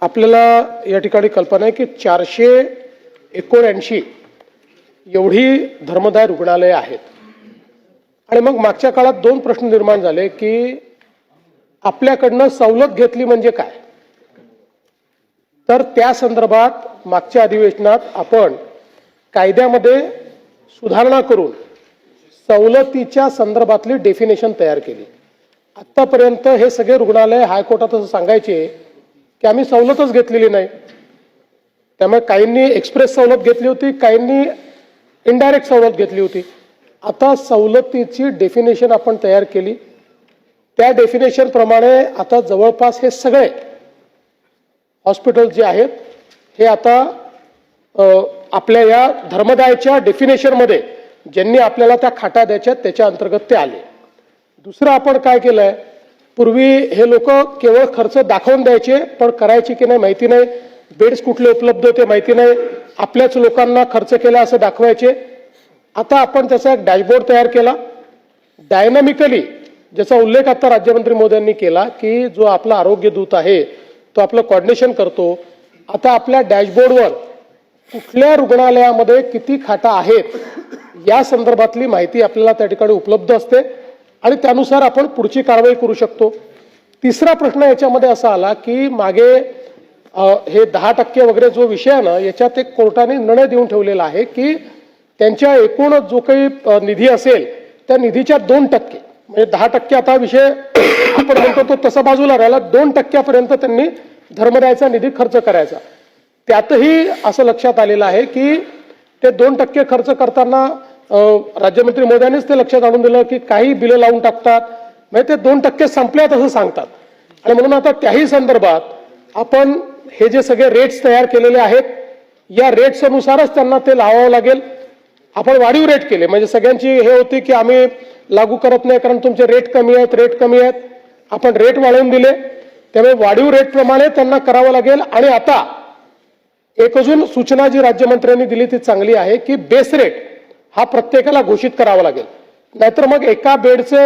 आपल्याला या ठिकाणी कल्पना आहे की 479 एवढी धर्मदाय रुग्णालये आहेत आणि मग मागच्या काळात दोन प्रश्न निर्माण झाले की आपल्याकडनं सवलत घेतली म्हणजे काय। तर त्या संदर्भात मागच्या अधिवेशनात आपण कायद्यामध्ये सुधारणा करून सवलतीच्या संदर्भातली डेफिनेशन तयार केली। आतापर्यंत हे सगळे रुग्णालय हायकोर्टात असं सांगायचे की आम्ही सवलतच घेतलेली नाही। त्यामुळे काहींनी एक्सप्रेस सवलत घेतली होती, काहींनी इनडायरेक्ट सवलत घेतली होती। आता सवलतीची डेफिनेशन आपण तयार केली। त्या डेफिनेशन प्रमाणे आता जवळपास हे सगळे हॉस्पिटल जे आहेत हे आता आपल्या या धर्मदायच्या डेफिनेशन मध्ये ज्यांनी आपल्याला त्या खाटा द्यायच्या त्याच्या अंतर्गत ते आले। दुसरं आपण काय केलंय, पूर्वी हे लोक केवळ खर्च दाखवून द्यायचे पण करायचे की नाही माहिती नाही, बेड्स कुठले उपलब्ध होते माहिती नाही, आपल्याच लोकांना खर्च केला असं दाखवायचे। आता आपण त्याचा एक डॅशबोर्ड तयार केला डायनामिकली, ज्याचा उल्लेख आता राज्यमंत्री मोदयांनी केला की जो आपला आरोग्य दूत आहे तो आपलं कोऑर्डिनेशन करतो। आता आपल्या डॅशबोर्डवर कुठल्या रुग्णालयामध्ये किती खाटा आहेत या संदर्भातली माहिती आपल्याला त्या ठिकाणी उपलब्ध असते आणि त्यानुसार आपण पुढची कारवाई करू शकतो। तिसरा प्रश्न याच्यामध्ये असा आला की मागे हे 10% वगैरे जो विषय आहे ना, याच्यात एक कोर्टाने निर्णय देऊन ठेवलेला आहे की त्यांच्या एकूण जो काही निधी असेल त्या निधीच्या 2% म्हणजे 10% आता विषय आपण म्हणतो तो तसा बाजूला राहिला, 2% त्यांनी धर्मदायचा निधी खर्च करायचा। त्यातही असं लक्षात आलेलं आहे की ते 2% खर्च करताना राज्यमंत्री मोदयांनीच ते लक्षात आणून दिलं की काही बिलं लावून टाकतात, म्हणजे ते 2% संपल्यात असं सांगतात। आणि म्हणून आता त्याही संदर्भात आपण हे जे सगळे रेट्स तयार केलेले आहेत या रेट्स अनुसारच त्यांना ते लावावं लागेल। आपण वाढीव रेट केले, म्हणजे सगळ्यांची हे होती की आम्ही लागू करत नाही कारण तुमचे रेट कमी आहेत, आपण रेट वाढवून दिले। त्यामुळे वाढीव रेट प्रमाणे त्यांना करावं लागेल। आणि आता एक अजून सूचना जी राज्यमंत्र्यांनी दिली ती चांगली आहे की बेस रेट हा प्रत्येकाला घोषित करावा लागेल, नाहीतर मग एका बेडचे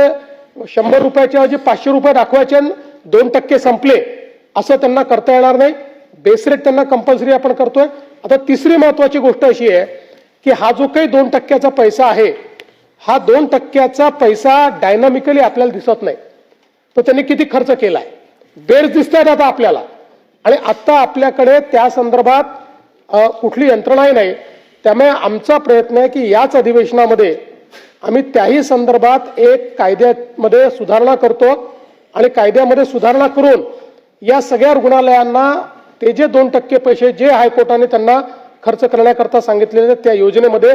100 रुपयाच्या ऐवजी 500 रुपये दाखवायचे 2% संपले असं त्यांना करता येणार नाही। बेस रेट त्यांना कंपल्सरी आपण करतोय। आता तिसरी महत्वाची गोष्ट अशी आहे की हा जो काही 2%चा पैसा आहे हा 2%चा पैसा डायनामिकली आपल्याला दिसत नाही, तो त्यांनी किती खर्च केलाय बेड्स दिसतात आता आपल्याला, आणि आता आपल्याकडे त्या संदर्भात कुठली यंत्रणाही नाही। त्यामुळे आमचा प्रयत्न आहे की याच अधिवेशनामध्ये आम्ही त्याही संदर्भात एक कायद्यामध्ये सुधारणा करतो आणि कायद्यामध्ये सुधारणा करून या सगळ्या रुग्णालयांना ते जे 2% पैसे जे हायकोर्टाने त्यांना खर्च करण्याकरता सांगितलेले त्या योजनेमध्ये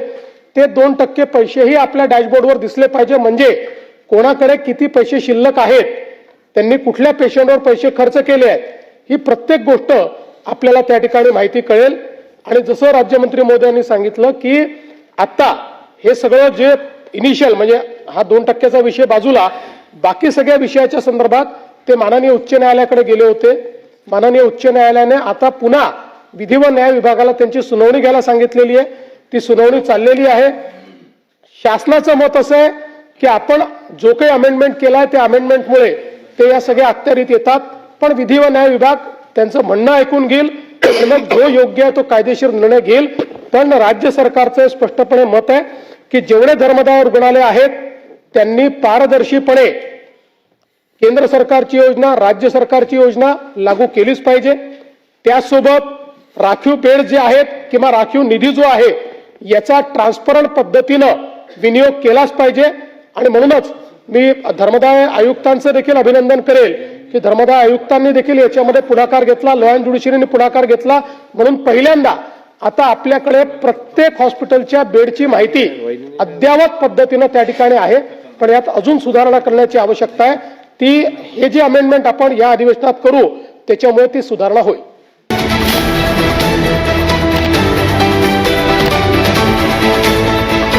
ते 2% पैसेही आपल्या डॅशबोर्डवर दिसले पाहिजे, म्हणजे कोणाकडे किती पैसे शिल्लक आहेत, त्यांनी कुठल्या पेशंटवर पैसे खर्च केले आहेत, ही प्रत्येक गोष्ट आपल्याला त्या ठिकाणी माहिती कळेल। आणि जसं राज्यमंत्री मोदयांनी सांगितलं की आता हे सगळं जे इनिशियल म्हणजे हा 2%चा विषय बाजूला, बाकी सगळ्या विषयाच्या संदर्भात ते माननीय उच्च न्यायालयाकडे गेले होते। माननीय उच्च न्यायालयाने आता पुन्हा विधी व न्याय विभागाला त्यांची सुनावणी घ्यायला सांगितलेली आहे, ती सुनावणी चाललेली आहे। शासनाचं मत असं आहे की आपण जो काही अमेंडमेंट केलाय त्या अमेंडमेंटमुळे ते या सगळ्या अखत्यारीत येतात, पण विधी व न्याय विभाग त्यांचं म्हणणं ऐकून घेईल आणि मग जो योग्य आहे तो कायदेशीर निर्णय घेईल। पण राज्य सरकारचं स्पष्टपणे मत आहे की जेवढे धर्मदाय रुग्णालय आहेत त्यांनी पारदर्शीपणे केंद्र सरकारची योजना राज्य सरकारची योजना लागू केलीच पाहिजे। त्यासोबत राखीव बेड जे आहेत किंवा राखीव निधी जो आहे याचा ट्रान्सपरंट पद्धतीनं विनियोग केलाच पाहिजे। आणि म्हणूनच मी धर्मदाय आयुक्तांचं देखील अभिनंदन करेल की धर्मदाय आयुक्तांनी देखील याच्यामध्ये पुढाकार घेतला, लॉ अँड ज्युडिशरीने पुढाकार घेतला, म्हणून पहिल्यांदा आता आपल्याकडे प्रत्येक हॉस्पिटलच्या बेडची माहिती अद्ययावत पद्धतीनं त्या ठिकाणी आहे। पण यात अजून सुधारणा करण्याची आवश्यकता आहे, ती हे जे अमेंडमेंट आपण या अधिवेशनात करू त्याच्यामुळे ती सुधारणा होईल।